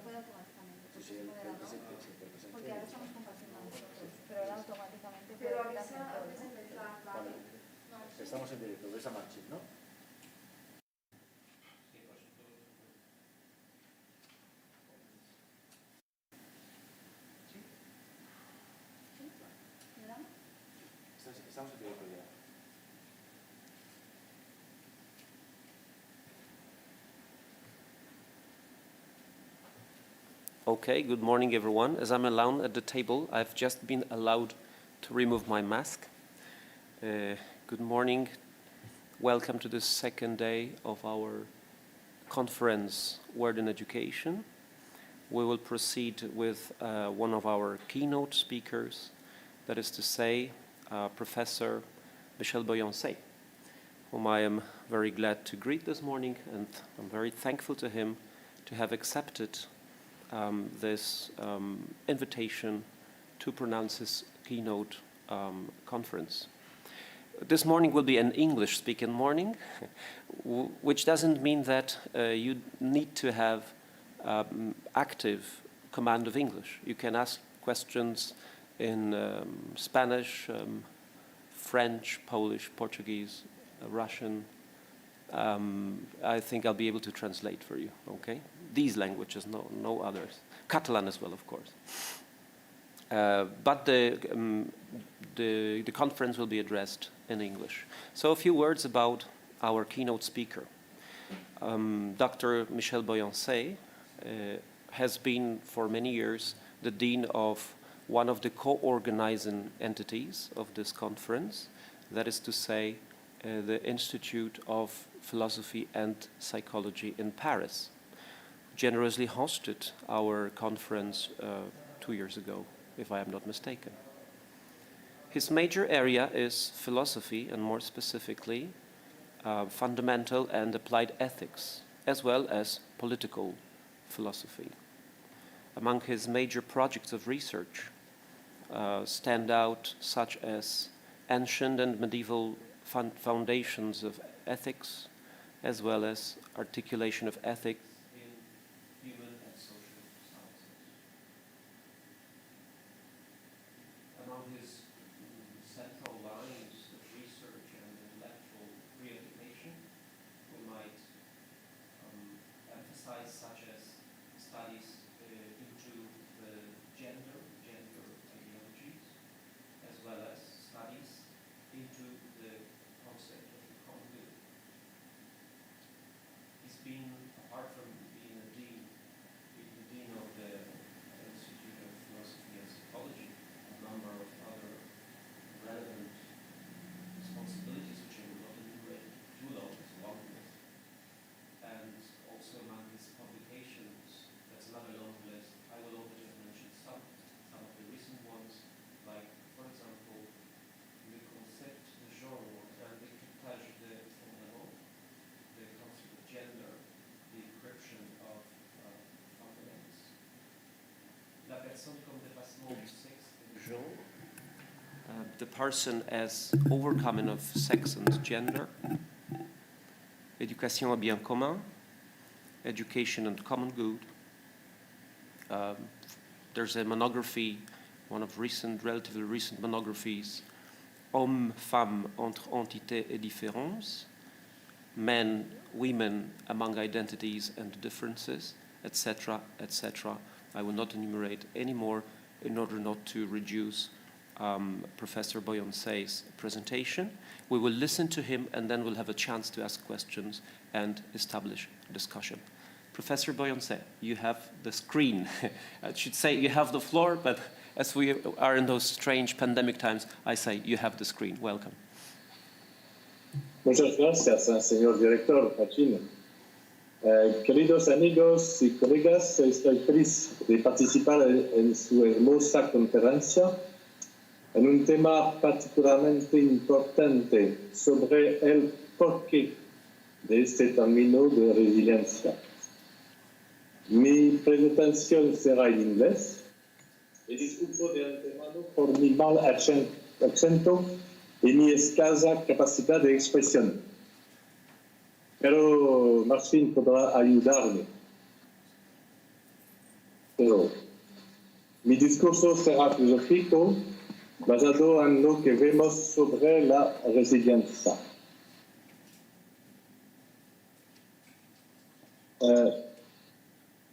puede automáticamente, porque Sí, es moderador, porque ahora estamos compartiendo nosotros, pero ahora automáticamente puede hacer todo, ¿no? Vale. Estamos en directo, ves a Michel, ¿no? Estamos en directo ya. Okay, good morning everyone. As I'm alone at the table, I've just been allowed to remove my mask. Good morning. Welcome to the second day of our conference, Word in Education. We will proceed with one of our keynote speakers, that is to say, Professor Michel Boyancé, whom I am very glad to greet this morning, and I'm very thankful to him to have accepted this invitation to pronounce his keynote conference. This morning will be an English-speaking morning, which doesn't mean that you need to have active command of English. You can ask questions in Spanish, French, Polish, Portuguese, Russian. I think I'll be able to translate for you, okay? These languages, no others. Catalan as well, of course. But the conference will be addressed in English. So a few words about our keynote speaker. Dr. Michel Boyancé has been for many years the dean of one of the co-organizing entities of this conference, that is to say, the Institute of Philosophy and Psychology in Paris, generously hosted our conference 2 years ago, if I am not mistaken. His major area is philosophy, and more specifically, fundamental and applied ethics, as well as political philosophy. Among his major projects of research stand out such as ancient and medieval foundations of ethics, as well as articulation of ethics in human and social sciences. Among his central lines of research and intellectual preoccupation, we might emphasize such as studies into the gender ideologies, as well as studies into the concept of the common good. He's been, apart from being the dean of the Institute of Philosophy and Psychology, a number of other relevant responsibilities which I will not enumerate too long, it's a long list. And also among his publications, that's another long list. I will only just mention some of the recent ones, like, for example, le concept de genre and décryptage des fondamentaux, the concept of gender, the encryption of fundaments, la personne comme dépassement du sexe et du genre, the person as overcoming of sex and gender, éducation à bien commun, education and common good. There's a monography, one of relatively recent monographies, Hommes, femmes, entre entités et différences, men, women among identities and differences, etc., etc. I will not enumerate anymore in order not to reduce Professor Boyancé's presentation. We will listen to him and then we'll have a chance to ask questions and establish a discussion. Professor Boyancé, you have the screen. I should say you have the floor, but as we are in those strange pandemic times, I say you have the screen. Welcome. Muchas gracias, señor director Michel. Queridos amigos y colegas, estoy feliz de participar en su hermosa conferencia en un tema particularmente importante sobre el porqué de este término de resiliencia. Mi presentación será en inglés y disculpo de antemano por mi mal acento y mi escasa capacidad de expresión. Pero Martín podrá ayudarme. discurso será filosófico basado en lo que vemos sobre la resiliencia.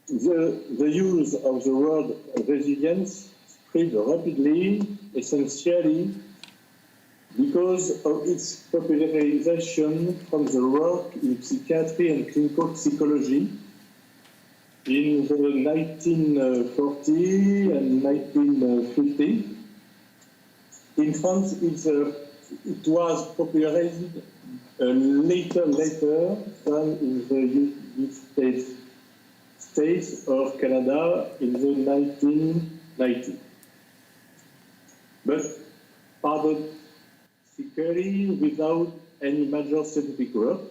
The use of the word resilience spread rapidly, essentially because of its popularization from the work in psychiatry and clinical psychology in the 1940 and 1950. In France, it was popularized later than in the United States or Canada in the 1990s. But paradoxically, without any major scientific work,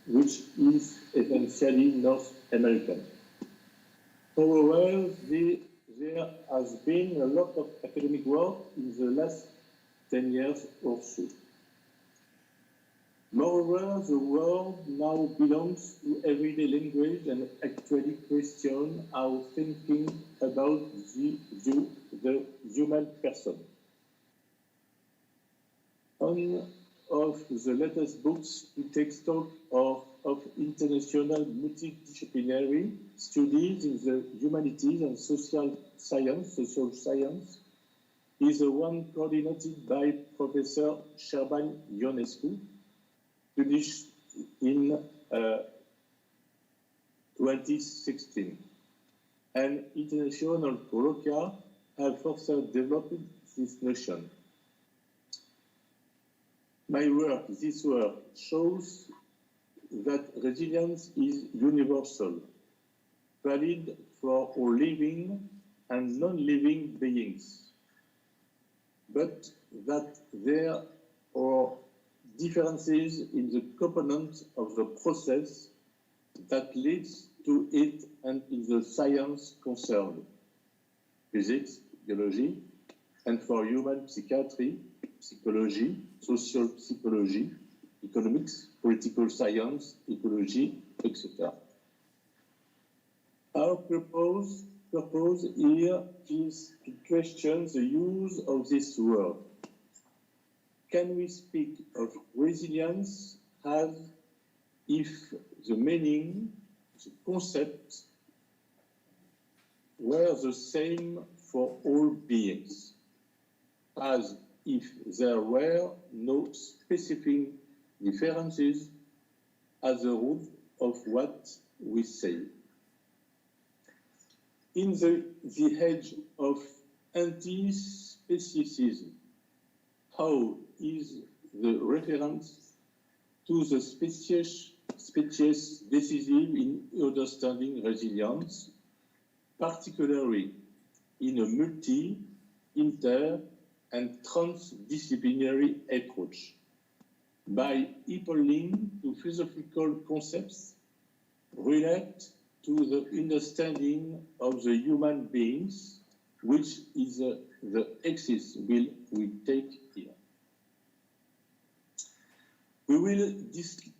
which is essentially North American. However, there has been a lot of academic work in the last 10 years or so. Moreover, the word now belongs to everyday language and actually questions our thinking about the human person. One of the latest books to take stock of international multidisciplinary studies in the humanities and social science is the one coordinated by Professor Sherban Ionescu, published in 2016. And international colloquia have further developed this notion. This work shows that resilience is universal, valid for all living and non-living beings, but that there are differences in the components of the process that leads to it and in the science concerned, physics, biology, and for human psychiatry, psychology, social psychology, economics, political science, ecology, etc. Our purpose here is to question the use of this word. Can we speak of resilience as if the meaning, the concept, were the same for all beings, as if there were no specific differences at the root of what we say? In the age of anti-speciesism, how is the reference to the species decisive in understanding resilience, particularly in a multi, inter, and transdisciplinary approach, by appealing to philosophical concepts relate to the understanding of the human beings, which is the axis we take here. We will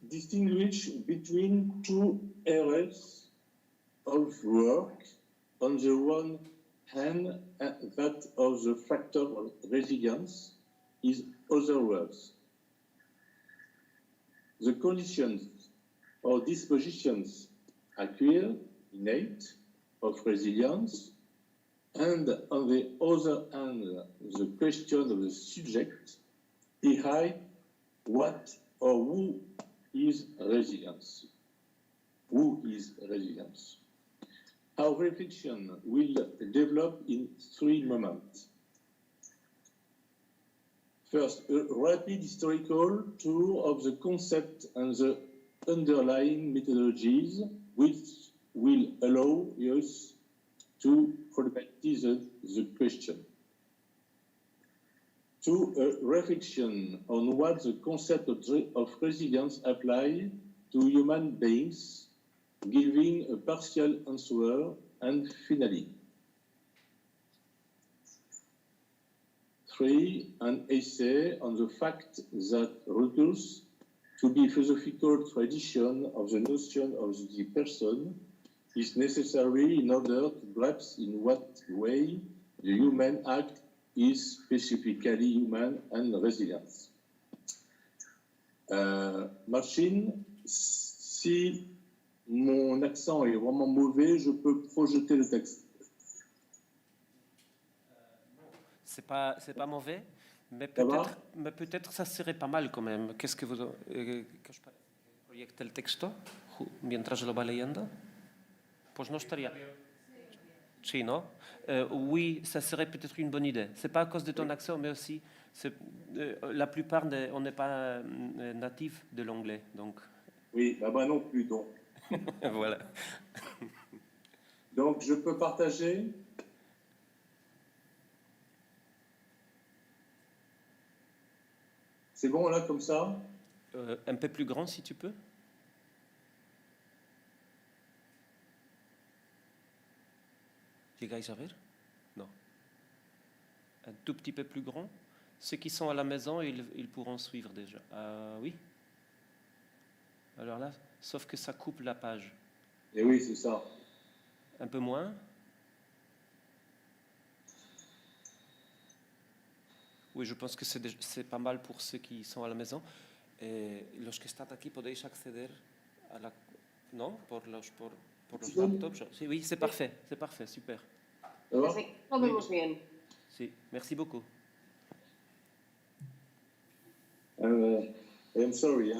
distinguish between two areas of work. On the one hand, that of the factor of resilience is other words. The conditions or dispositions acquired, innate, of resilience, and on the other hand, the question of the subject, i.e., what or who is resilience? Who is resilience? Our reflection will develop in three moments. First, a rapid historical tour of the concept and the underlying methodologies, which will allow us to problematize the question. Two, a reflection on what the concept of resilience applies to human beings, giving a partial answer, and finally. Three, an essay on the fact that recurs to be philosophical tradition of the notion of the person is necessary in order to grasp in what way The human act is specifically human and resilience. Machine, si mon accent est vraiment mauvais, je peux projeter le texte. C'est pas mauvais, mais va? peut-être ça serait pas mal quand même. Qu'est-ce que vous que yo proyecte el texto mientras lo va leyendo? Pues no estaría. Sí, non? Oui, ça serait peut-être une bonne idée. C'est pas à cause de ton accent, mais aussi la plupart on n'est pas natif de l'anglais, donc. Oui, bah moi non plus, donc. Voilà. Donc, je peux partager. C'est bon, là, comme ça? Un peu plus grand, si tu peux. Llegáis à ver? Non. Un tout petit peu plus grand. Ceux qui sont à la maison, ils pourront suivre déjà. Oui. Alors là, sauf que ça coupe la page. Et oui, c'est ça. Un peu moins. Oui, je pense que c'est pas mal pour ceux qui sont à la maison. Los que están aquí podéis acceder a la... Non? Por los laptops. Sí, oui, c'est parfait, super. Lo vemos bien. Sí, merci beaucoup. I'm sorry.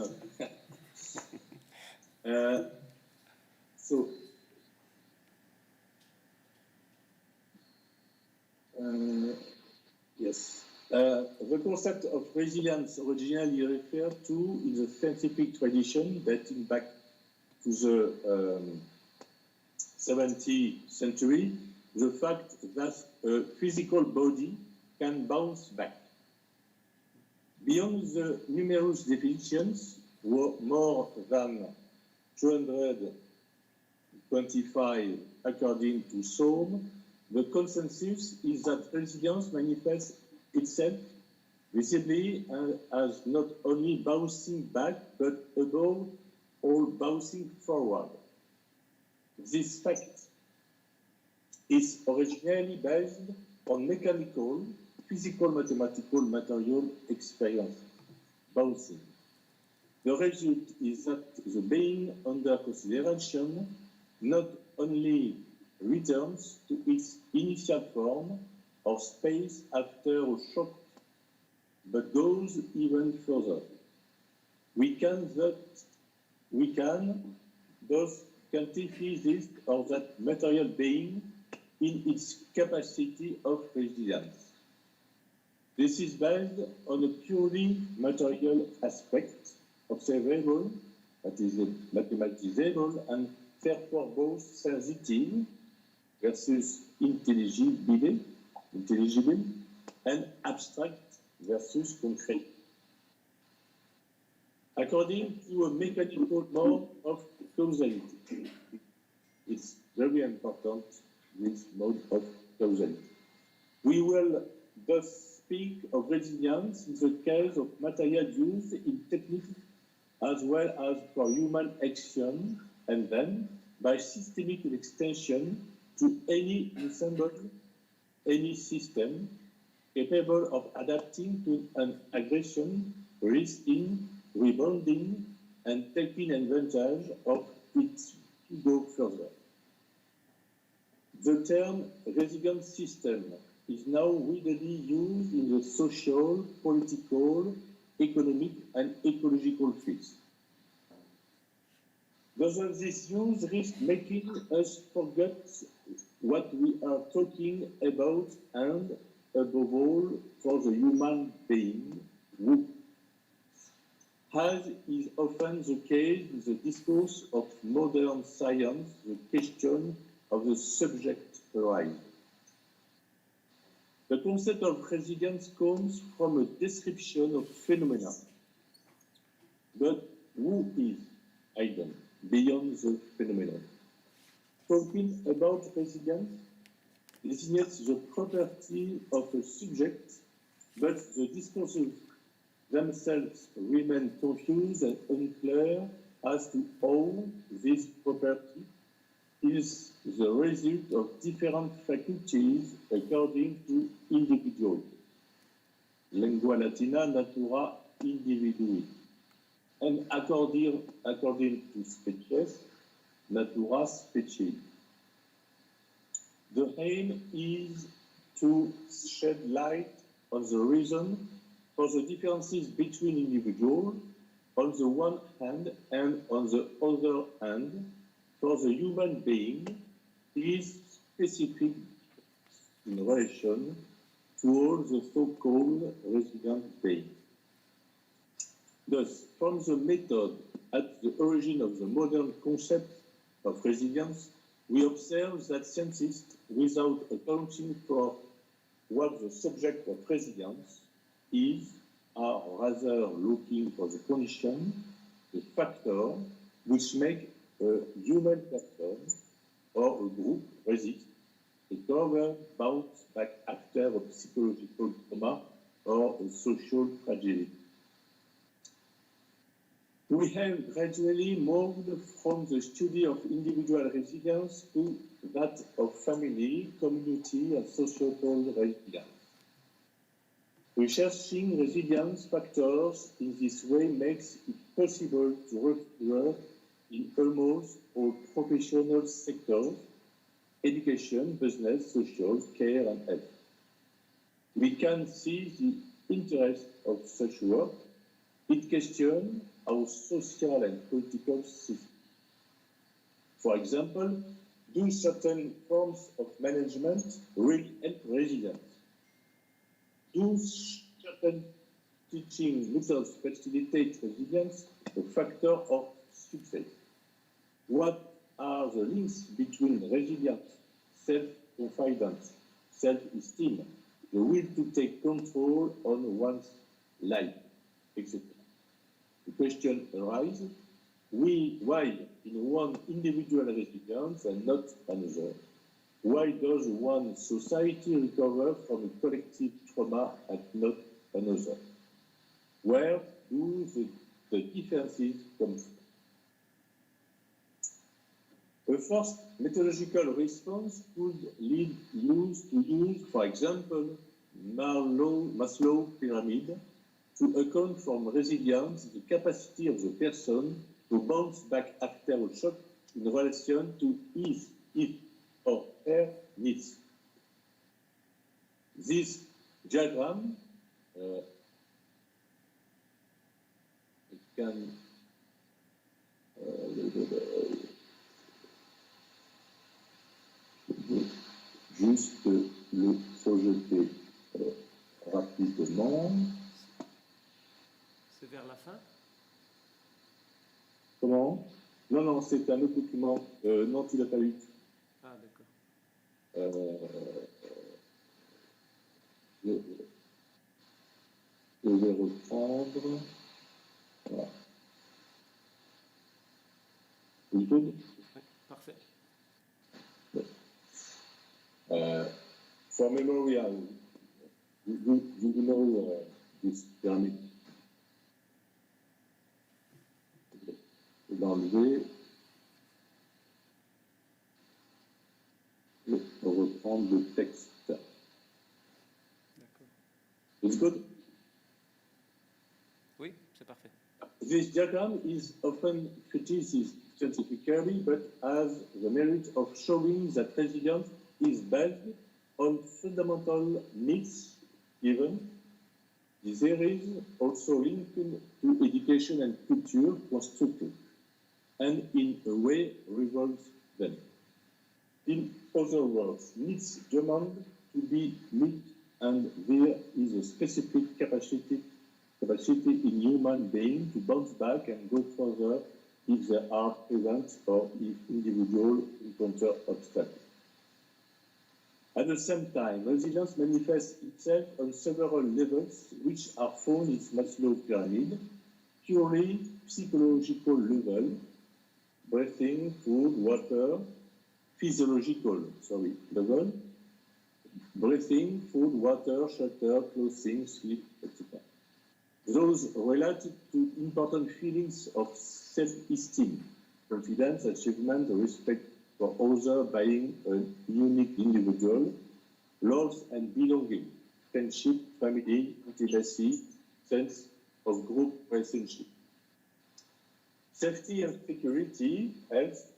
Yes. The concept of resilience originally referred to in the scientific tradition dating back to the 17th century, the fact that a physical body can bounce back. Beyond the numerous definitions, more than 225 according to some, the consensus is that resilience manifests itself visibly as not only bouncing back, but above all bouncing forward. This fact is originally based on mechanical, physical, mathematical, material experience, bouncing. The result is that the being under consideration not only returns to its initial form or space after a shock, but goes even further. We can thus quantify this or that material being in its capacity of resilience. This is based on a purely material aspect, observable, that is mathematizable, and therefore both sensitive versus intelligible, and abstract versus concrete. According to a mechanical mode of causality, it's very important, this mode of causality. We will thus speak of resilience in the case of material use in technique as well as for human action, and then by systemic extension to any ensemble, any system capable of adapting to an aggression, resisting, rebounding, and taking advantage of it to go further. The term resilient system is now widely used in the social, political, economic, and ecological fields. Doesn't this use risk making us forget what we are talking about, and above all for the human being who, as is often the case in the discourse of modern science, the question of the subject arises. The concept of resilience comes from a description of phenomena. But who is hidden beyond the phenomenon? Talking about resilience designates the property of a subject, but the discourses themselves remain confused and unclear as to how this property is the result of different faculties according to individual. Lingua latina natura individui. And according to species, natura specie. The aim is to shed light on the reason for the differences between individuals on the one hand, and on the other hand, for the human being is specific in relation to all the so-called resilient beings. Thus, from the method at the origin of the modern concept of resilience, we observe that scientists, without accounting for what the subject of resilience is, are rather looking for the condition, the factor which make a human person or a group resist, recover, bounce back after a psychological trauma or a social tragedy. We have gradually moved from the study of individual resilience to that of family, community, and societal resilience. Researching resilience factors in this way makes it possible to refer in almost all professional sectors: education, business, social, care, and health. We can see the interest of such work. It questions our social and political system. For example, do certain forms of management really help resilience? Do certain teaching methods facilitate resilience, a factor of success? What are the links between resilience, self-confidence, self-esteem, the will to take control on one's life, etc.? The question arises, why in one individual resilience and not another? Why does one society recover from a collective trauma and not another? Where do the differences come from? A first methodological response could lead you to use, for example, Maslow's pyramid to account for resilience, the capacity of the person to bounce back after a shock in relation to his or her needs. This diagram can juste le projeter rapidement. C'est vers la fin? Comment? Non, non, c'est un autre document. Non, tu l'as pas eu. Ah, d'accord. Je vais reprendre. Voilà. Vous good? Oui, parfait. For memorial, you know this pyramid. Je vais enlever et reprendre le texte. D'accord. It's good? Oui, c'est parfait. This diagram is often criticized scientifically, but has the merit of showing that resilience is based on fundamental needs given. There is also linked to education and culture constructed, and in a way revolves them. In other words, needs demand to be met, and there is a specific capacity in human beings to bounce back and go further if there are events or if individuals encounter obstacles. At the same time, resilience manifests itself on several levels, which are found in Maslow's pyramid: purely psychological level, breathing, food, water; physiological, level, breathing, food, water, shelter, clothing, sleep, etc. Those related to important feelings of self-esteem, confidence, achievement, respect for other being a unique individual, loss and belonging, friendship, family, intimacy, sense of group relationship. Safety and security, health,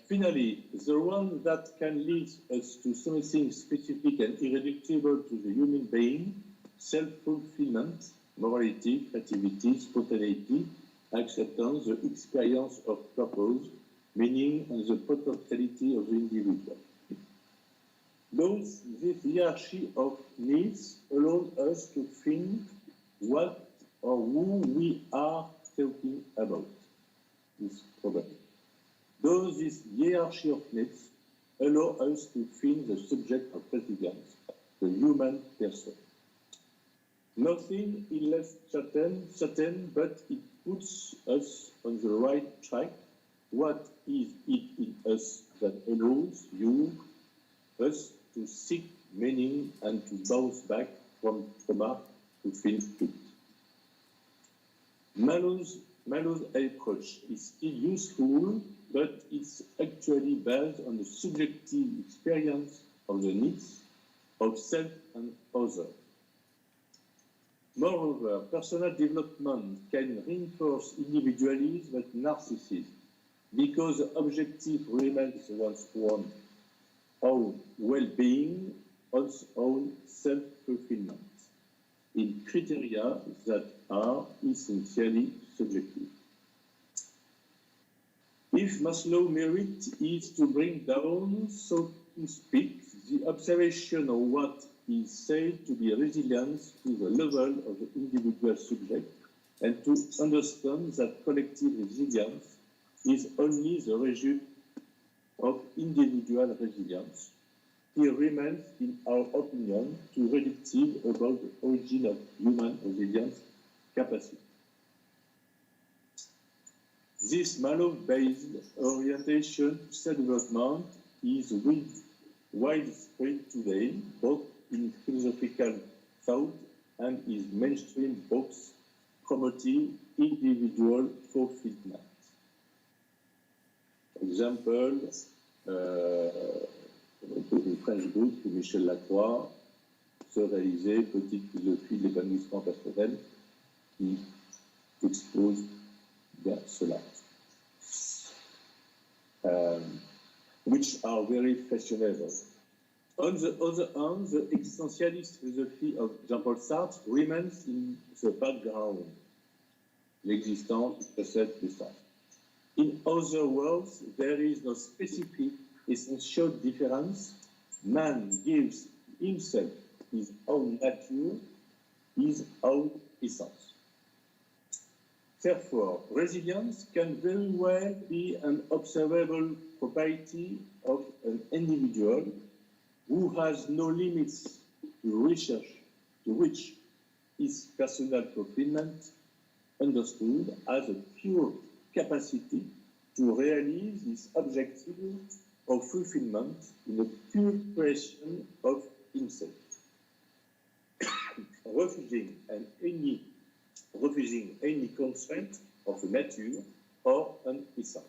finally, the one that can lead us to something specific and irreducible to the human being, self-fulfillment, morality, creativity, spontaneity, acceptance, the experience of purpose, meaning, and the potentiality of the individual. Thus, this hierarchy of needs allows us to think what or who we are talking about. This problem. Thus, this hierarchy of needs allows us to think the subject of resilience, the human person. Nothing is less certain, but it puts us on the right track. What is it in us that allows us to seek meaning and to bounce back from trauma to feel fit? Malo's approach is still useful, but it's actually based on the subjective experience of the needs of self and other. Moreover, personal development can reinforce individualism but narcissism, because the objective remains one's own well-being, one's own self-fulfillment, in criteria that are essentially subjective. If Maslow's merit is to bring down, so to speak, the observation of what is said to be resilience to the level of the individual subject, and to understand that collective resilience is only the result of individual resilience, he remains, in our opinion, too reductive about the origin of human resilience capacity. This Malov-based orientation to self-development is widespread today, both in philosophical thought and in mainstream books promoting individual fulfillment. Example, le French book de Michel Lacroix, Se réaliser, petite philosophie de l'épanouissement personnel, qui expose bien cela. Which are very fashionable. On the other hand, the existentialist philosophy of Jean-Paul Sartre remains in the background. L'existence précède le sens. In other words, there is no specific essential difference. Man gives himself his own nature, his own essence. Therefore, resilience can very well be an observable property of an individual who has no limits to reach his personal fulfillment, understood as a pure capacity to realize this objective of fulfillment in a pure creation of himself, refusing any constraint of nature or an essence.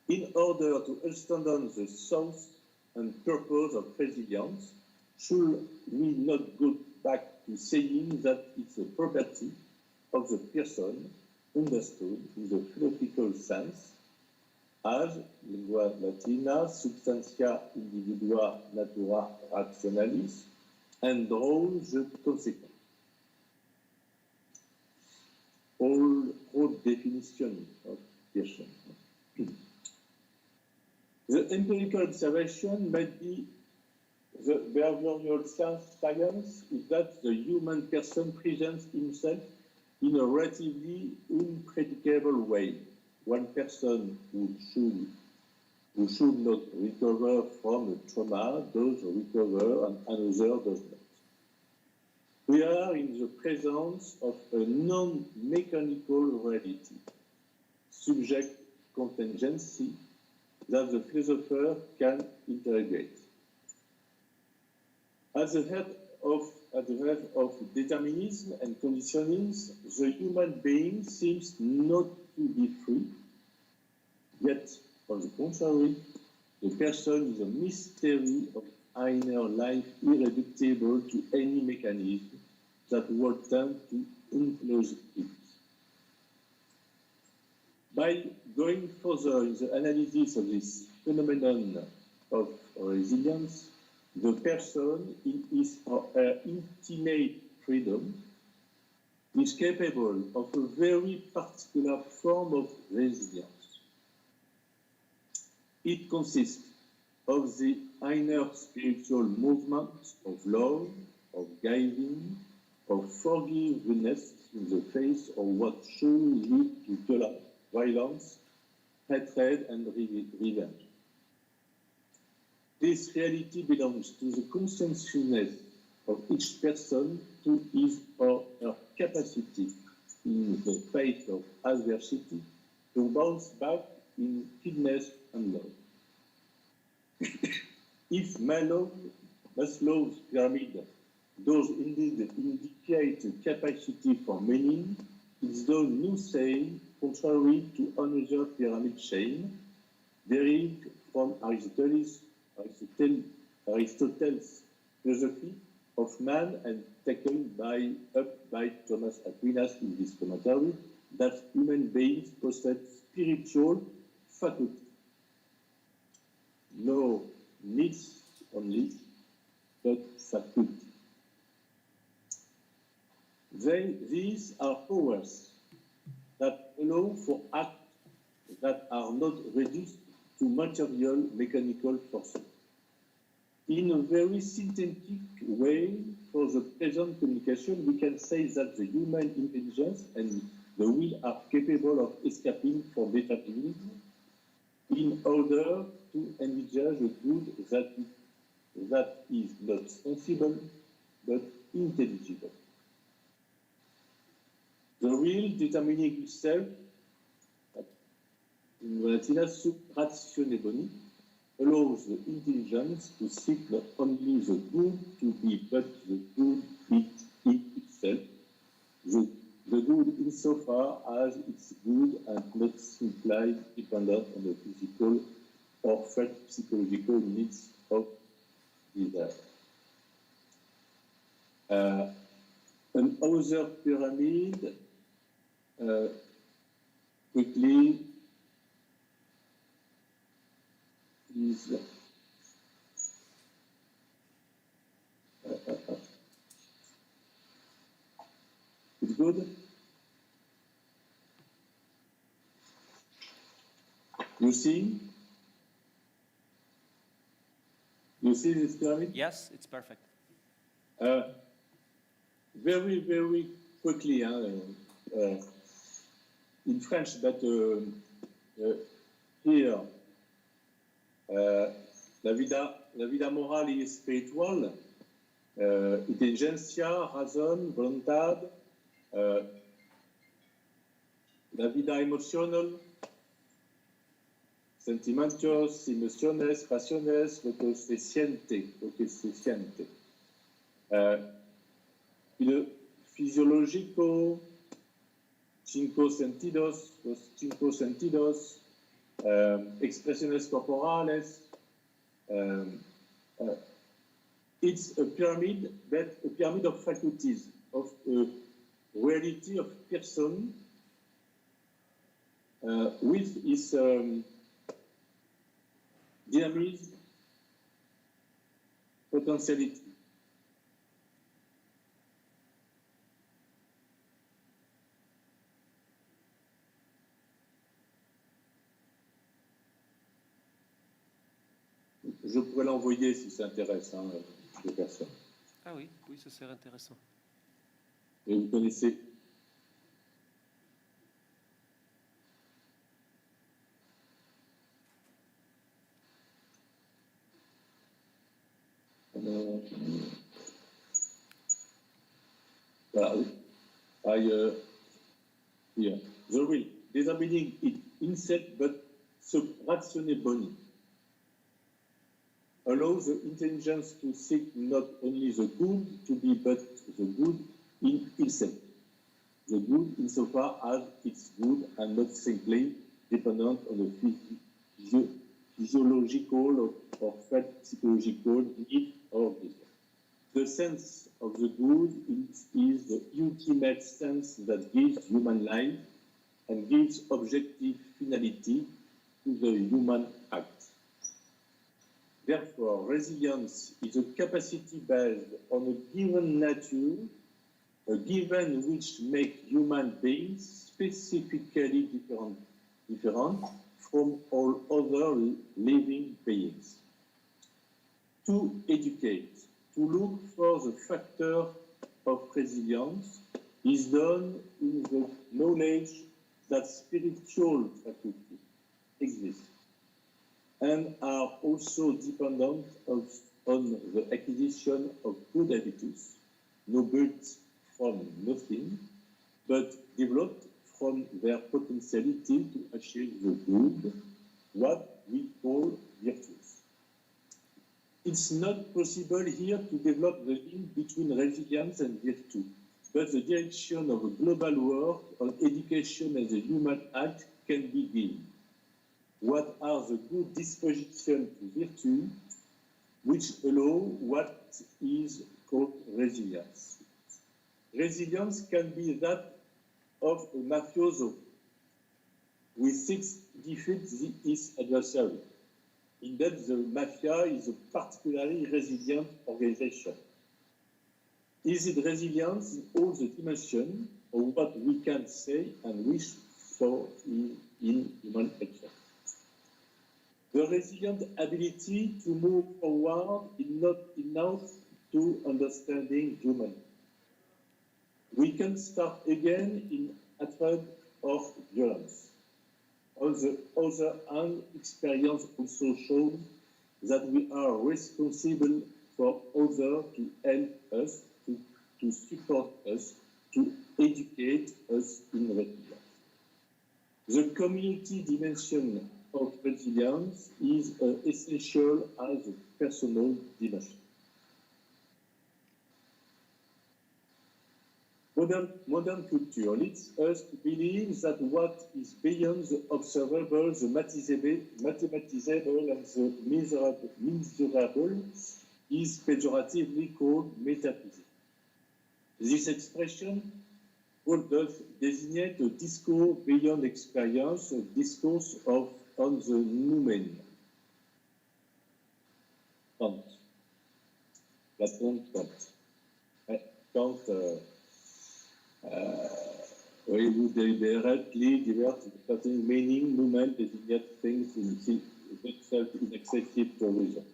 In order to understand the source and purpose of resilience, should we not go back to saying that it's a property of the person understood in the philosophical sense as, lingua latina, substantia individua natura rationalis, and draws the consequence. All definition of person. The empirical observation might be the behavioral science is that the human person presents himself in a relatively unpredictable way. One person who should not recover from a trauma does recover and another does not. We are in the presence of a non-mechanical reality, subject contingency, that the philosopher can interrogate. At the head of determinism and conditionings, the human being seems not to be free. Yet, on the contrary, the person is a mystery of inner life, irreducible to any mechanism that would tend to enclose it. By going further in the analysis of this phenomenon of resilience, the person, in his or her intimate freedom, is capable of a very particular form of resilience. It consists of the inner spiritual movement of love, of giving, of forgiveness in the face of what should lead to violence, hatred, and revenge. This reality belongs to the consciousness of each person to his or her capacity in the face of adversity to bounce back in kindness and love. If Maslow's pyramid does indeed indicate a capacity for meaning, it does not say, contrary to another pyramid chain, derived from Aristotle's philosophy of man and taken up by Thomas Aquinas in this commentary, that human beings possess spiritual faculty. No needs only, but faculty. These are powers that allow for acts that are not reduced to material mechanical forces. In a very synthetic way, for the present communication, we can say that the human intelligence and the will are capable of escaping from determinism in order to envisage a good that is not sensible but intelligible. The will determining itself, in Latina, sub ratione boni, allows the intelligence to seek not only the good to be, but the good itself, the good insofar as it's good and not simply dependent on the physical or psychological needs of desire. Another pyramid, quickly, is it's good. You see this pyramid? Yes, it's perfect. Very, very quickly, in French, but here, la vida moral y espiritual, inteligencia, razón, voluntad, la vida emocional, sentimientos, emociones, pasiones, lo que se siente. El fisiológico, los cinco sentidos, expresiones corporales. It's a pyramid, but a pyramid of faculties, of a reality of person with its dynamism, potentiality. Je pourrais l'envoyer si ça intéresse les personnes. Ah oui, oui, ça serait intéressant. Et vous connaissez. Here. The will, determining it himself, but sub ratione boni. allows the intelligence to seek not only the good to be, but the good in itself. The good insofar as it's good and not simply dependent on the physiological or psychological need or desire. The sense of the good is the ultimate sense that gives human life and gives objective finality to the human act. Therefore, resilience is a capacity based on a given nature, a given which makes human beings specifically different from all other living beings. To educate, to look for the factor of resilience is done in the knowledge that spiritual faculties exist and are also dependent on the acquisition of good habits, no built from nothing, but developed from their potentiality to achieve the good, what we call virtues. It's not possible here to develop the link between resilience and virtue, but the direction of a global work on education as a human act can be given. What are the good dispositions to virtue, which allow what is called resilience? Resilience can be that of a mafioso, who seeks to defeat his adversary. Indeed, the mafia is a particularly resilient organization. Is it resilience in all the dimensions of what we can say and wish for in human action? The resilient ability to move forward is not enough to understanding human. We can start again in hatred or violence. On the other hand, experience also shows that we are responsible for others to help us, to support us, to educate us in resilience. The community dimension of resilience is essential as a personal dimension. Modern culture leads us to believe that what is beyond the observable, the mathematizable, and the measurable is pejoratively called metaphysics. This expression does designate a discourse beyond experience, a discourse on the noumen. Kant. Kant we would deliberately divert certain meaning, noumen designate things in itself inaccessible to reason.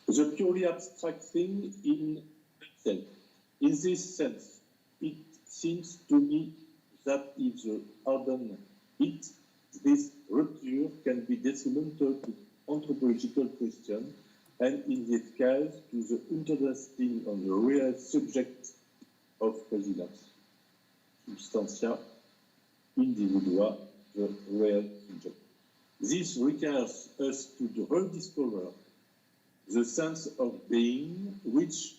The purely abstract thing in itself. In this sense, it seems to me that if the harden it, this rupture can be detrimental to anthropological question, and in this case, to the interesting on the real subject of resilience. Substantia individua, the real subject. This requires us to rediscover the sense of being, which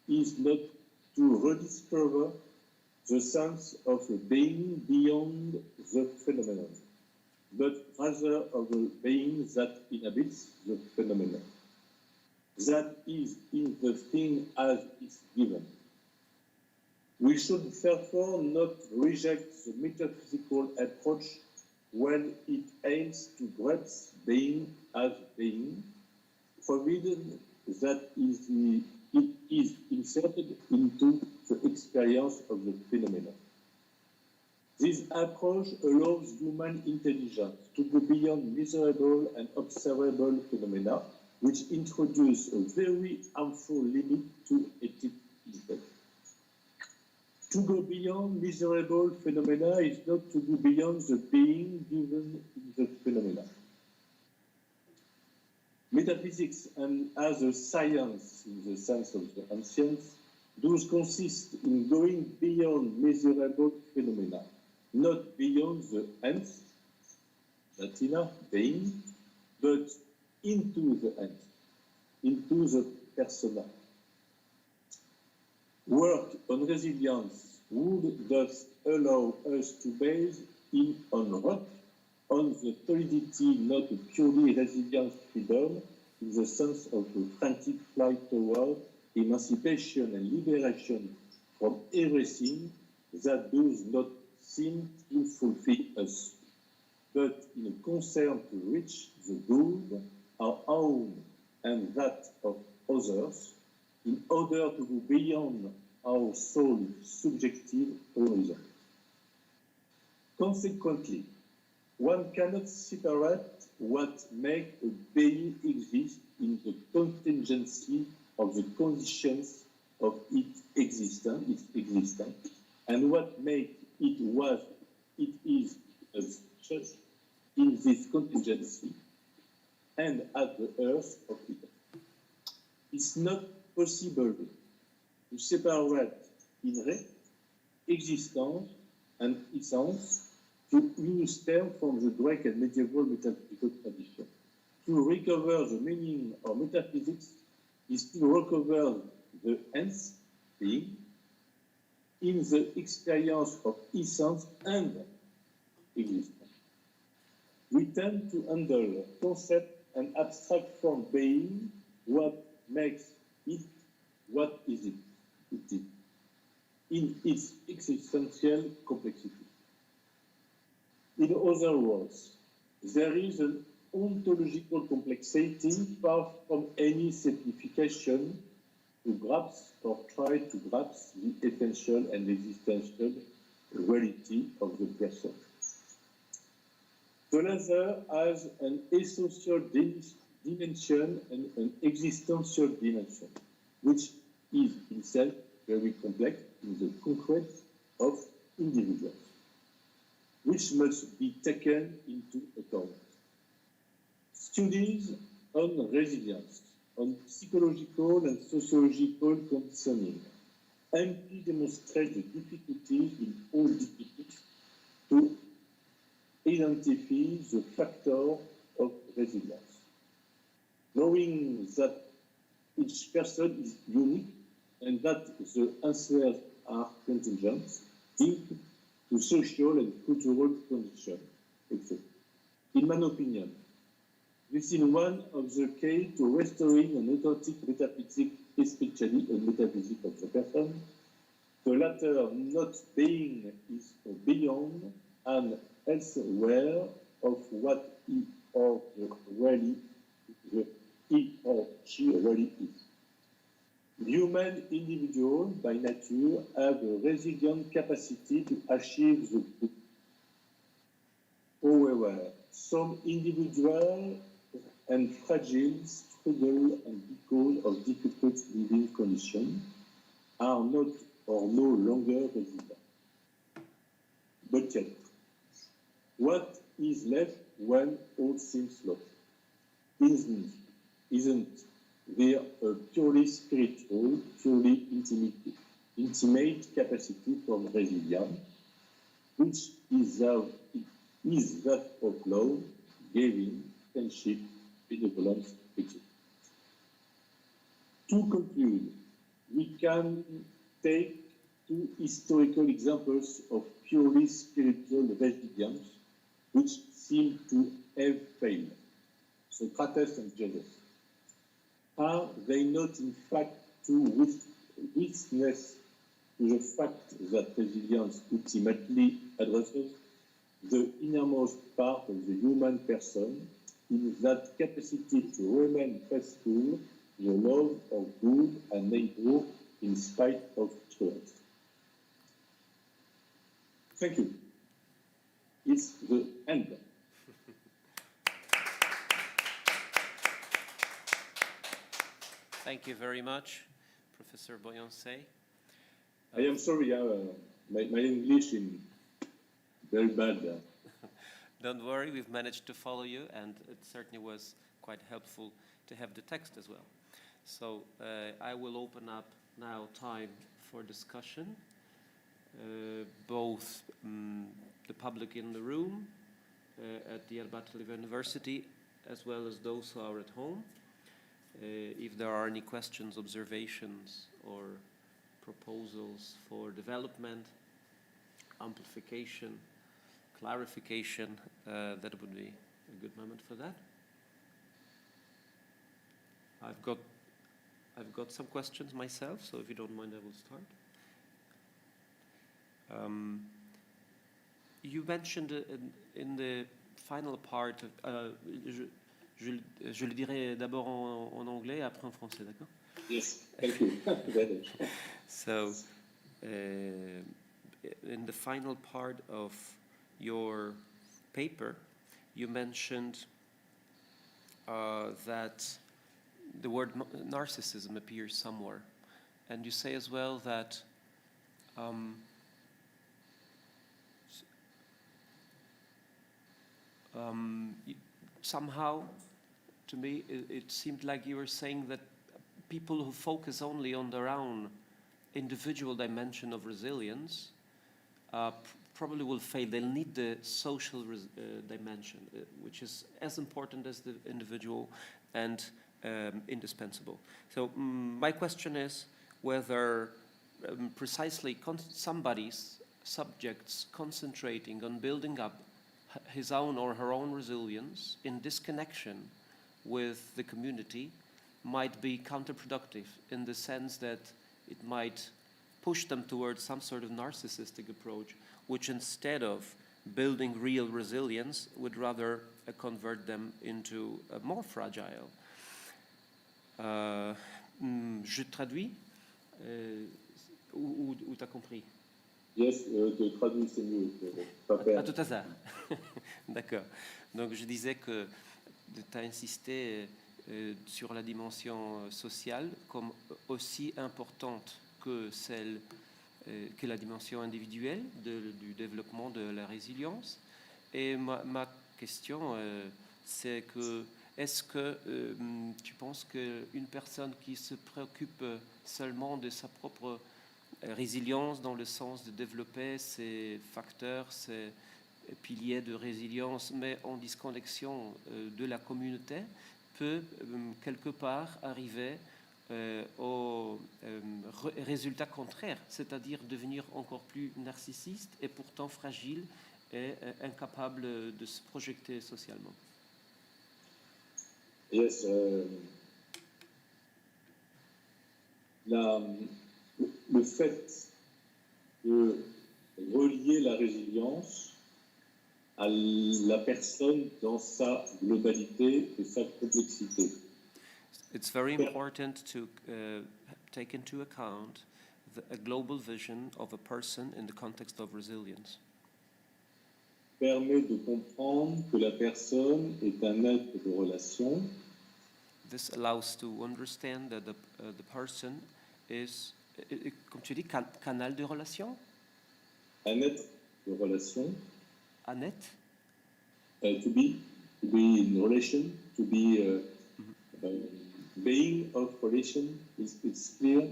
is not to rediscover the sense of a being beyond the phenomenon, but rather of a being that inhabits the phenomenon. That is in the thing as it's given. We should therefore not reject the metaphysical approach when it aims to grasp being as being, provided that it is inserted into the experience of the phenomenon. This approach allows human intelligence to go beyond measurable and observable phenomena, which introduce a very harmful limit to ethic debate. To go beyond measurable phenomena is not to go beyond the being given in the phenomena. Metaphysics and as a science, in the sense of the ancients, those consist in going beyond measurable phenomena, not beyond the ens, Latina, being, but into the end, into the persona. Work on resilience would thus allow us to base in on rock, on the solidity, not a purely resilient freedom, in the sense of a frantic flight toward emancipation and liberation from everything that does not seem to fulfill us, but in a concern to reach the good, our own and that of others, in order to go beyond our sole subjective horizon. Consequently, one cannot separate what makes a being exist in the contingency of the conditions of its existence, and what makes it what it is as such in this contingency and at the earth of it. It's not possible to separate in existence and essence, to use terms from the Greek and medieval metaphysical tradition. To recover the meaning of metaphysics is to recover the ens, being, in the experience of essence and existence. We tend to handle concept and abstract from being what makes it, what is it, in its existential complexity. In other words, there is an ontological complexity far from any simplification to grasp or try to grasp the essential and existential reality of the person. The latter has an essential dimension and an existential dimension, which is itself very complex in the concrete of individuals, which must be taken into account. Studies on resilience, on psychological and sociological conditioning, amply demonstrate the difficulties in all disciplines to identify the factor of resilience. Knowing that each person is unique and that the answers are contingent, linked to social and cultural conditions, etc. In my opinion, this is one of the keys to restoring an authentic metaphysics, especially a metaphysics of the person. The latter not being is beyond and elsewhere of what he or she really is. Human individuals, by nature, have a resilient capacity to achieve the good. However, some individuals and fragile struggle and because of difficult living conditions are not or no longer resilient. But yet, what is left when all seems lost? Isn't there a purely spiritual, purely intimate capacity for resilience, which is that of love, giving, friendship, benevolence, etc. To conclude, we can take two historical examples of purely spiritual resilience which seem to have failed, Socrates and Jesus. Are they not in fact to witness to the fact that resilience ultimately addresses the innermost part of the human person in that capacity to remain faithful to the love of good and neighbor in spite of truth? Thank you. It's the end. Thank you very much, Professor Boyancé. I am sorry, my English is very bad. Don't worry, we've managed to follow you, and it certainly was quite helpful to have the text as well. So I will open up now time for discussion, both the public in the room at the University as well as those who are at home. If there are any questions, observations, or proposals for development, amplification, clarification, that would be a good moment for that. I've got some questions myself, so if you don't mind, I will start. You mentioned in the final part, je le dirai d'abord en anglais, après en français, d'accord? Yes, thank you. So, in the final part of your paper, you mentioned that the word narcissism appears somewhere. And you say as well that somehow, to me, it seemed like you were saying that people who focus only on their own individual dimension of resilience probably will fail. They'll need the social dimension, which is as important as the individual and indispensable. So my question is whether precisely somebody's subjects concentrating on building up his own or her own resilience in disconnection with the community might be counterproductive in the sense that it might push them towards some sort of narcissistic approach, which instead of building real resilience would rather convert them into a more fragile. Je traduis ou t'as compris? Yes, tu traduis, c'est mieux. À tout hasard. D'accord. Donc je disais que tu as insisté sur la dimension sociale comme aussi importante que celle que la dimension individuelle du développement de la résilience. Et ma question, c'est que est-ce que tu penses qu'une personne qui se préoccupe seulement de sa propre résilience dans le sens de développer ses facteurs, ses piliers de résilience, mais en disconnexion de la communauté, peut quelque part arriver au résultat contraire, c'est-à-dire devenir encore plus narcissiste et pourtant fragile et incapable de se projeter socialement? Yes, le fait de relier la résilience à la personne dans sa globalité et sa complexité. It's very important to take into account a global vision of a person in the context of resilience. Permet de comprendre que la personne est un être de relation. This allows to understand that the person is, comme tu dis, canal de relation? Un être de relation. Un être? To be in relation, to be being of relation, it's clear.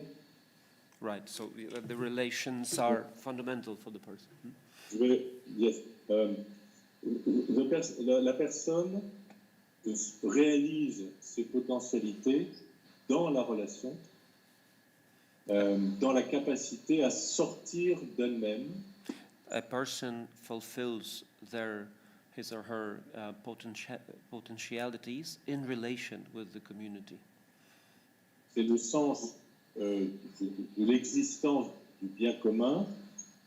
Right, so the relations are fundamental for the person. Yes. La personne réalise ses potentialités dans la relation, dans la capacité à sortir d'elle-même. A person fulfills his or her potentialities in relation with the community. C'est le sens de l'existence du bien commun.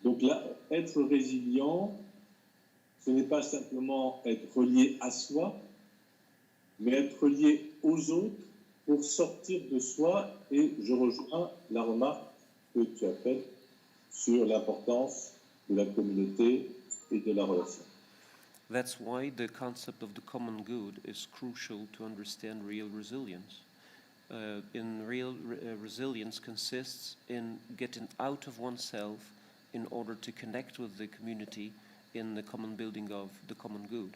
Donc là, être résilient, ce n'est pas simplement être relié à soi, mais être relié aux autres pour sortir de soi. Et je rejoins la remarque que tu as faite sur l'importance de la communauté et de la relation. That's why the concept of the common good is crucial to understand real resilience. Resilience consists in getting out of oneself in order to connect with the community in the common building of the common good.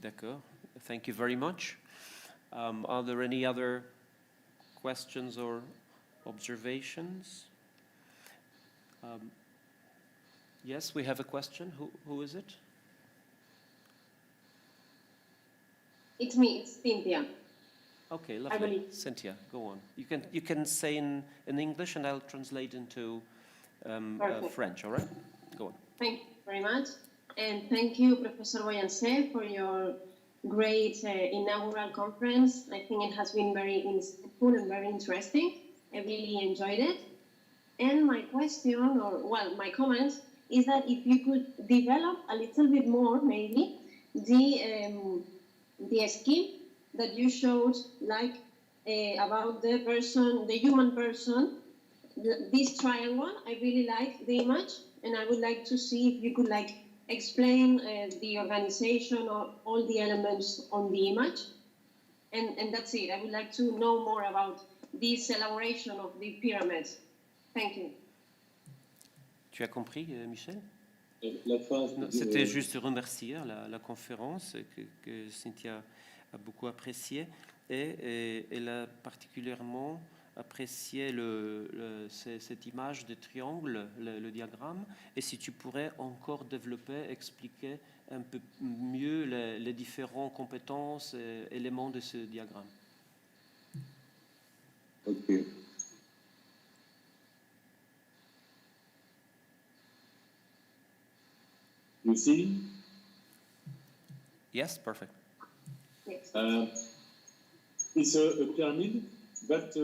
D'accord. Thank you very much. Are there any other questions or observations? Yes, we have a question. Who is it? It's me, it's Cynthia. Okay, I lovely. believe. Cynthia, go on. You can say in English and I'll translate into French, all right? Go on. Thank you very much. And thank you, Professor Boyancé, for your great inaugural conference. I think it has been very insightful and very interesting. I really enjoyed it. And my question, my comment, is that if you could develop a little bit more, maybe, the scheme that you showed, like about the person, the human person, this triangle. I really like the image, and I would like to see if you could explain the organization or all the elements on the image. And that's it. I would like to know more about this elaboration of the pyramids. Thank you. Tu as compris, Michel? La fin, C'était juste remercier la conférence que Cynthia a beaucoup appréciée et elle a particulièrement apprécié cette image de triangle, le diagramme, et si tu pourrais encore développer, expliquer un peu mieux les différentes compétences et éléments de ce diagramme. Ok. You see? Yes, perfect. Yes. It's a pyramid, but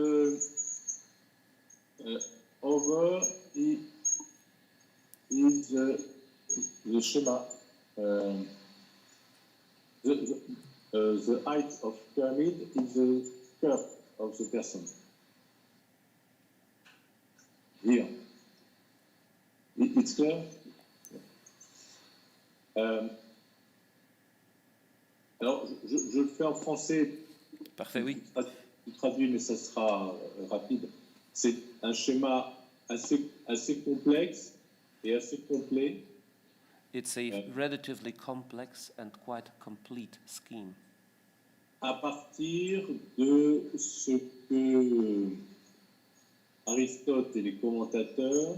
over it is the schema. The height of pyramid is the curve of the person. Here. It's clear? Alors, je le fais en français. Parfait, oui. Je traduis, mais ça sera rapide. C'est un schéma assez complexe et assez complet. It's a relatively complex and quite complete scheme. À partir de ce que Aristote et les commentateurs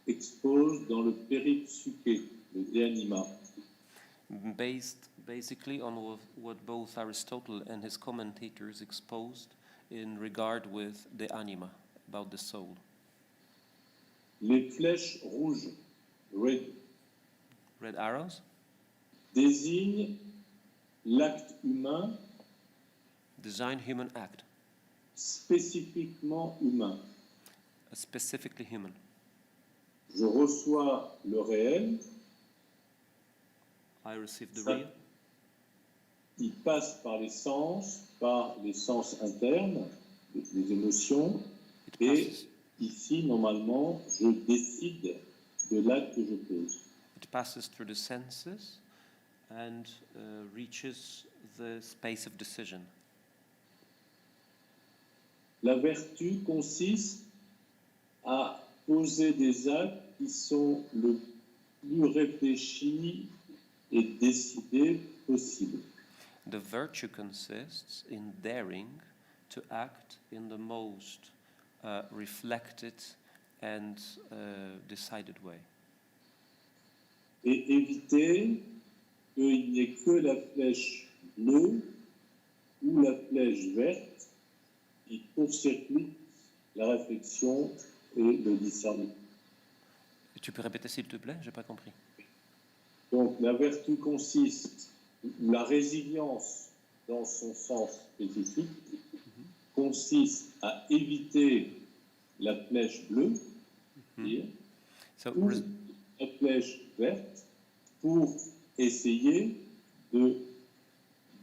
exposent dans le Péripsyché, le De Anima. Based basically on what both Aristotle and his commentators exposed in regard with the anima, about the soul. Les flèches rouges, Red arrows désignent l'acte humain, design human act, spécifiquement humain. specifically human. Je reçois le réel, I receive the Ça- real. il passe par les sens internes, les émotions, It et passes, ici, normalement, je décide de l'acte que je pose. it passes through the senses and reaches the space of decision. La vertu consiste à poser des actes qui sont le plus réfléchis et décidés possible. The virtue consists in daring to act in the most reflected and decided way. Et éviter qu'il n'y ait que la flèche bleue ou la flèche verte qui court-circuite la réflexion et le discernement. Tu peux répéter s'il te plaît? J'ai pas compris. Donc la vertu consiste, la résilience dans son sens spécifique, consiste à éviter la flèche bleue, So ou la flèche verte, pour essayer de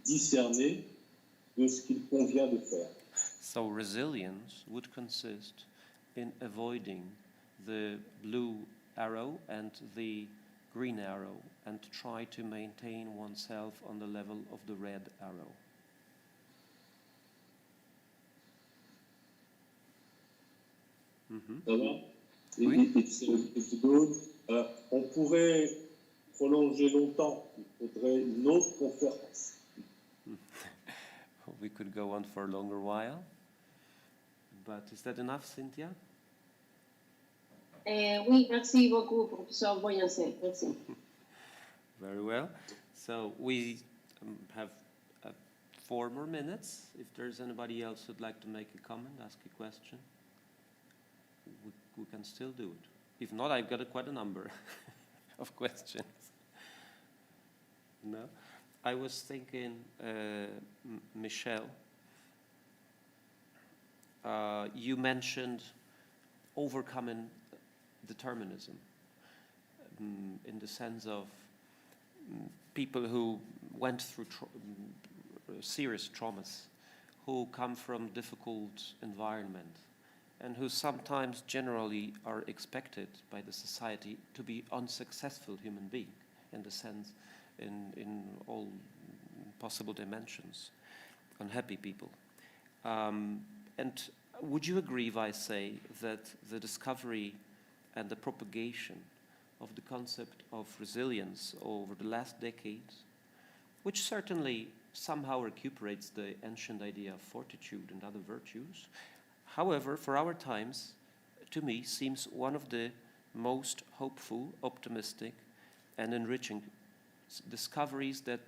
discerner de ce qu'il convient de faire. So resilience would consist in avoiding the blue arrow and the green arrow and try to maintain oneself on the level of the red arrow. Ça va? Oui. It's good. On pourrait prolonger longtemps. Il faudrait une autre conférence. We could go on for a longer while. But is that enough, Cynthia? Oui, merci beaucoup, professeur Boyancé. Merci. Very well. So we have 4 more minutes. If there's anybody else who'd like to make a comment, ask a question, we can still do it. If not, I've got quite a number of questions. No? I was thinking, Michel, you mentioned overcoming determinism in the sense of people who went through serious traumas, who come from difficult environment, and who sometimes generally are expected by the society to be unsuccessful human beings in the sense in all possible dimensions, unhappy people. And would you agree if I say that the discovery and the propagation of the concept of resilience over the last decades, which certainly somehow recuperates the ancient idea of fortitude and other virtues, however, for our times, to me, seems one of the most hopeful, optimistic, and enriching discoveries that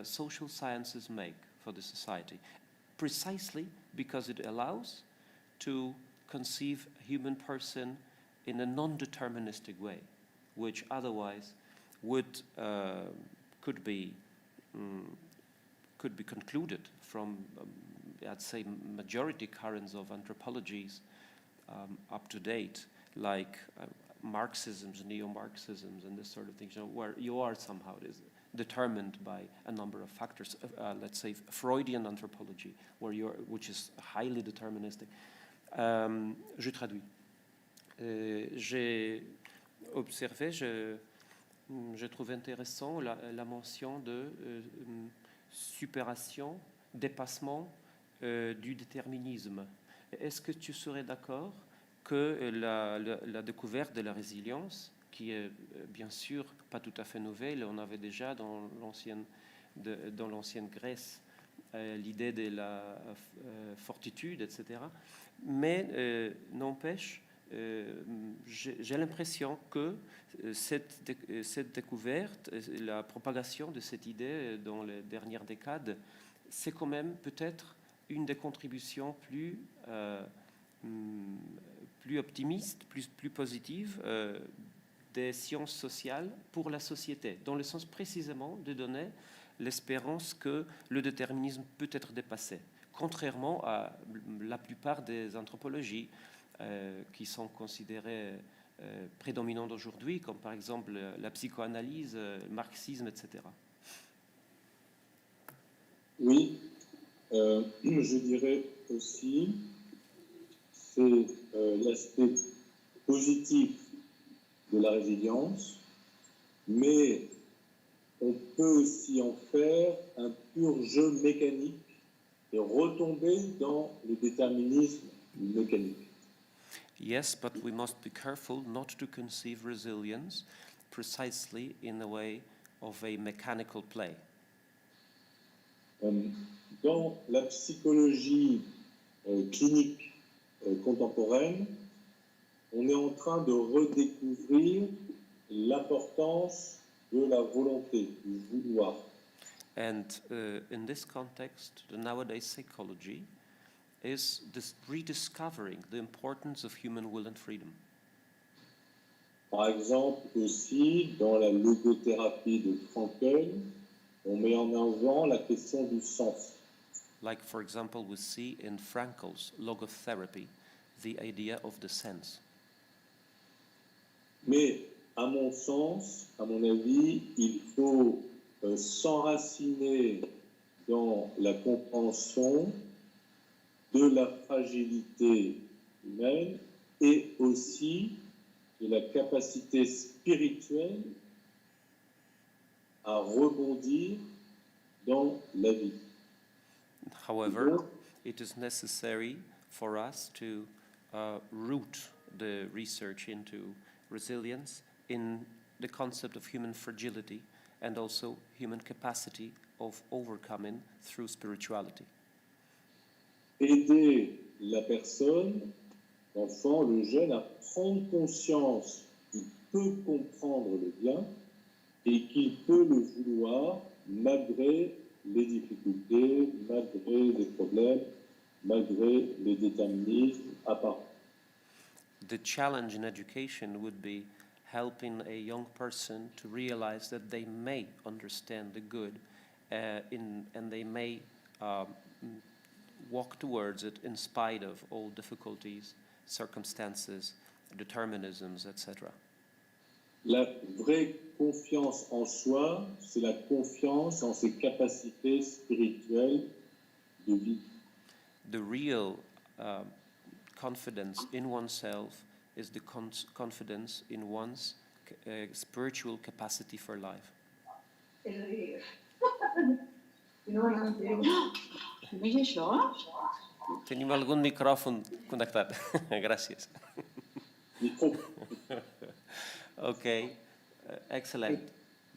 social sciences make for the society, precisely because it allows to conceive a human person in a non-deterministic way, which otherwise would could be concluded from, I'd say, majority currents of anthropologies up to date, like Marxisms, neo-Marxisms, and this sort of thing, where you are somehow determined by a number of factors. Let's say Freudian anthropology, which is highly deterministic. Je traduis. J'ai observé, je trouve intéressant la mention de supération, dépassement du déterminisme. Est-ce que tu serais d'accord que la découverte de la résilience, qui est bien sûr pas tout à fait nouvelle, on avait déjà dans l'ancienne Grèce l'idée de la fortitude, etc., mais n'empêche, j'ai l'impression que cette découverte, la propagation de cette idée dans les dernières décades, c'est quand même peut-être une des contributions plus optimistes, plus positives des sciences sociales pour la société, dans le sens précisément de donner l'espérance que le déterminisme peut être dépassé, contrairement à la plupart des anthropologies qui sont considérées prédominantes aujourd'hui, comme par exemple la psychoanalyse, le marxisme, etc. Oui, je dirais aussi, c'est l'aspect positif de la résilience, mais on peut aussi en faire un pur jeu mécanique et retomber dans le déterminisme mécanique. Yes, but we must be careful not to conceive resilience precisely in the way of a mechanical play. Dans la psychologie clinique contemporaine, on est en train de redécouvrir l'importance de la volonté, du vouloir. And in this context, the nowadays psychology is rediscovering the importance of human will and freedom. Par exemple, aussi, dans la logothérapie de Frankl, on met en avant la question du sens. Like, for example, we see in Frankl's logotherapy the idea of the sense. Mais, à mon sens, à mon avis, il faut s'enraciner dans la compréhension de la fragilité humaine et aussi de la capacité spirituelle à rebondir dans la vie. However, it is necessary for us to root the research into resilience in the concept of human fragility and also human capacity of overcoming through spirituality. Aider la personne, l'enfant, le jeune, à prendre conscience qu'il peut comprendre le bien et qu'il peut le vouloir malgré les difficultés, malgré des problèmes malgré les déterminismes apparents. The challenge in education would be helping a young person to realize that they may understand the good and they may walk towards it in spite of all difficulties, circumstances, determinisms, etc. La vraie confiance en soi, c'est la confiance en ses capacités spirituelles de vie. The real confidence in oneself is the confidence in one's spiritual capacity for life. ¿Veis això? Tenim algun micròfon connectat. Gràcies. Okay, excellent.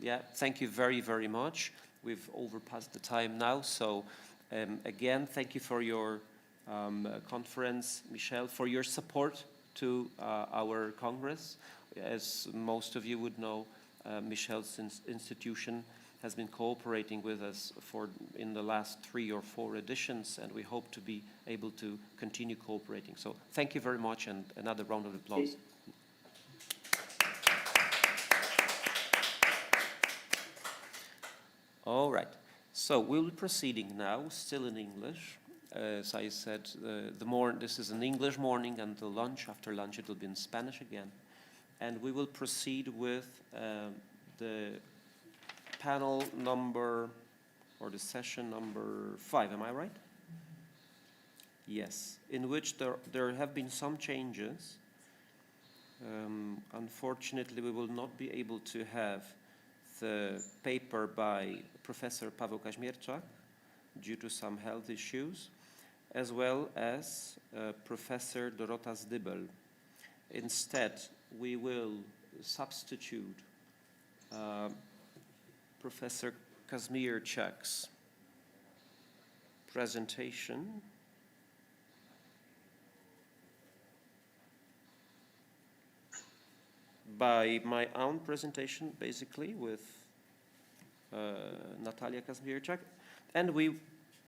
Yeah, thank you very, very much. We've overpassed the time now, so again, thank you for your conference, Michel, for your support to our Congress. As most of you would know, Michel's institution has been cooperating with us in the last 3 or 4 editions, and we hope to be able to continue cooperating. So thank you very much, and another round of applause. All right, so we'll be proceeding now, still in English. As I said, this is an English morning, and after lunch it will be in Spanish again. And we will proceed with the panel number, or the session number 5, am I right? Yes, in which there have been some changes. Unfortunately, we will not be able to have the paper by Professor Paweł Kazmierczak due to some health issues, as well as Professor Dorota Zdybel. Instead, we will substitute Professor Kazmierczak's presentation by my own presentation, basically, with Natalia Kazmierczak, and we